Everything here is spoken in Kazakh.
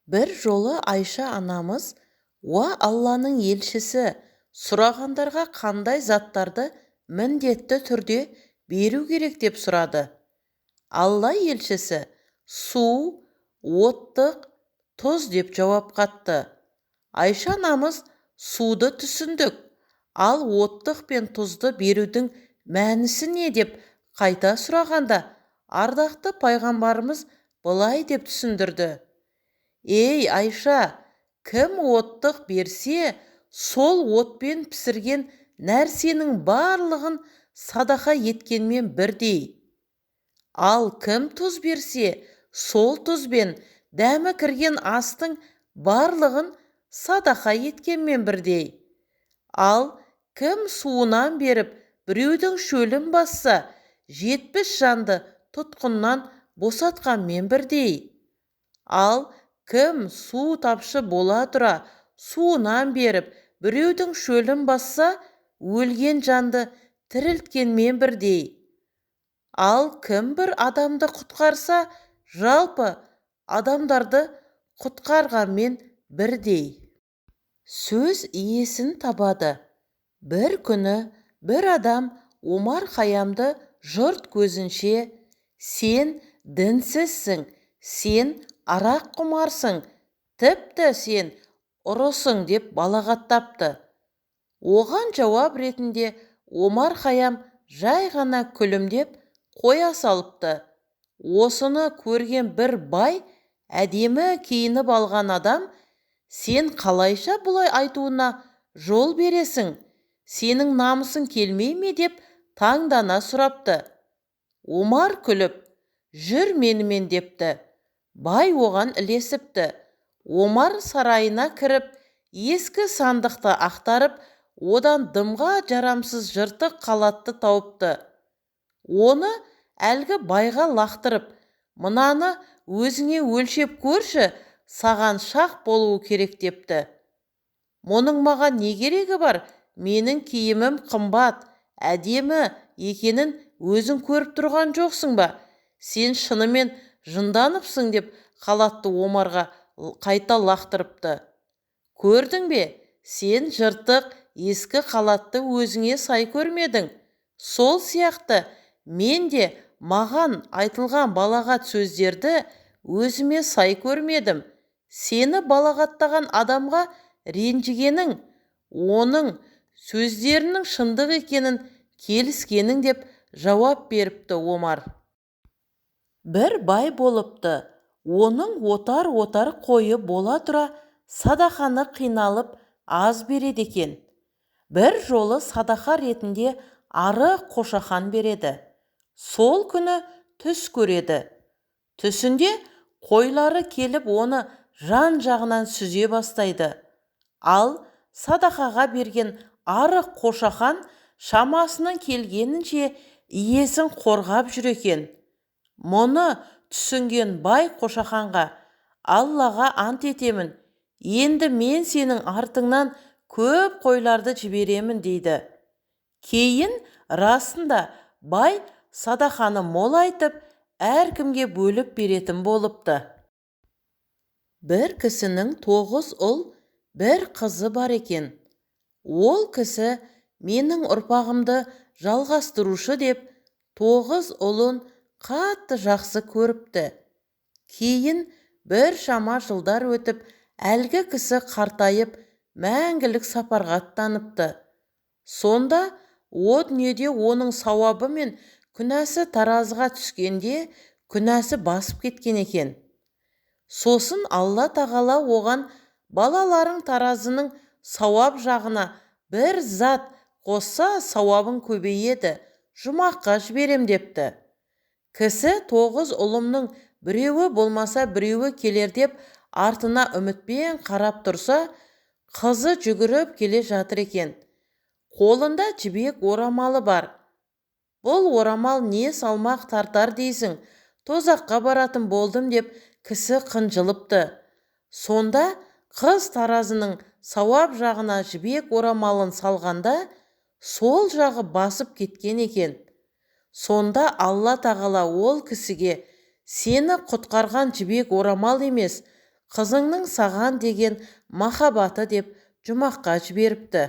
Bir жолы Айша анамыз, Алланың елшісі, сұрағандарға қандай заттарды міндетті түрде беру керек деп сұрады. Алла елшісі су, оттық, тұз деп жауап қатты. Айша анамыз суды түсіндік, ал оттық пен тұзды берудің мәнісі не деп қайта сұрағанда, ардақты пайғамбарымыз былай деп түсіндірді. Ей Айша, кім оттық берсе, сол отпен пісірген нәрсенің барлығын садақа еткенмен бірдей. Ал кім тұз берсе, сол тұзбен дәмі кірген астың барлығын садақа еткенмен бірдей. Ал кім суынан беріп, біреудің шөлін басса, 70 жанды тұтқыннан босатқанмен бірдей. Ал кім су тапшы бола тұра, суынан беріп, біреудің шөлін басса, өлген жанды тірілткенмен бірдей. Ал кім бір адамды құтқарса, жалпы адамдарды құтқарғанмен бірдей. Сөз иесін табады. Бір күні бір адам Омар Хайамды жұрт көзінше, сен дінсізсің, сен арақ құмарсың, тіпті сен ұрысың деп балағаттапты. Оған жауап ретінде Омар Хайам жай ғана күлімдеп қоя салыпты. Осыны көрген бір бай, әдемі киініп алған адам, сен қалайша бұлай айтуына жол бересің, сенің намысың келмей ме деп таңдана сұрапты. Омар күліп, жүр менімен депті. Бай оған ілесіпті. Омар сарайына кіріп, ескі сандықты ақтарып, одан дымға жарамсыз жыртық қалатты тауыпты. Оны әлгі байға лақтырып, мынаны өзіңе өлшеп көрші, саған шақ болуы керек депті. Мұның маған не керегі бар? Менің киімім қымбат, әдемі екенін өзің көріп тұрған жоқсың ба? Сен шынымен жынданыпсың деп қалатты Омарға қайта лақтырыпты. Көрдің бе, сен жыртық ескі қалатты өзіңе сай көрмедің. Сол сияқты мен де маған айтылған балағат сөздерді өзіме сай көрмедім. Сені балағаттаған адамға ренжігенің, оның сөздерінің шындық екенін келіскенің деп жауап беріпті Омар. Бір бай болыпты. Оның отар қойы бола тұра садақаны қиналып аз береді екен. Бір жолы садақа ретінде ары қошақан береді. Сол күні түс көреді. Түсінде қойлары келіп оны жан жағынан сүзе бастайды. Ал садақаға берген ары қошақан шамасының келгенінше иесін қорғап жүр екен. Мұны түсінген бай қошақанға, Аллаға ант етемін, енді мен сенің артыңнан көп қойларды жіберемін дейді. Кейін расында бай садақаны мол айтып, әркімге бөліп беретін болыпты. Бір кісінің 9 ұл, бір қызы бар екен. Ол кісі менің ұрпағымды жалғастырушы деп 9 ұлын қатты жақсы көріпті. Кейін бір шама жылдар өтіп, әлгі кісі қартайып, мәңгілік сапарға аттаныпты. Сонда о дүниеде оның сауабы мен күнәсі таразыға түскенде күнәсі басып кеткен екен. Сосын Алла тағала оған балаларың таразының сауап жағына бір зат қосса сауабың көбейеді, жұмаққа жіберем депті. Кісі 9 ұлымның біреуі болмаса біреуі келер деп артына үмітпен қарап тұрса, қызы жүгіріп келе жатыр екен. Қолында жібек орамалы бар. Бұл орамал не салмақ тартар дейсің, тозаққа баратын болдым деп кісі қынжылыпты. Сонда қыз таразының сауап жағына жібек орамалын салғанда, сол жағы басып кеткен екен. Сонда Алла тағала ол кісіге, сені құтқарған жібек орамал емес, қызыңның саған деген махаббаты деп жұмаққа жіберіпті.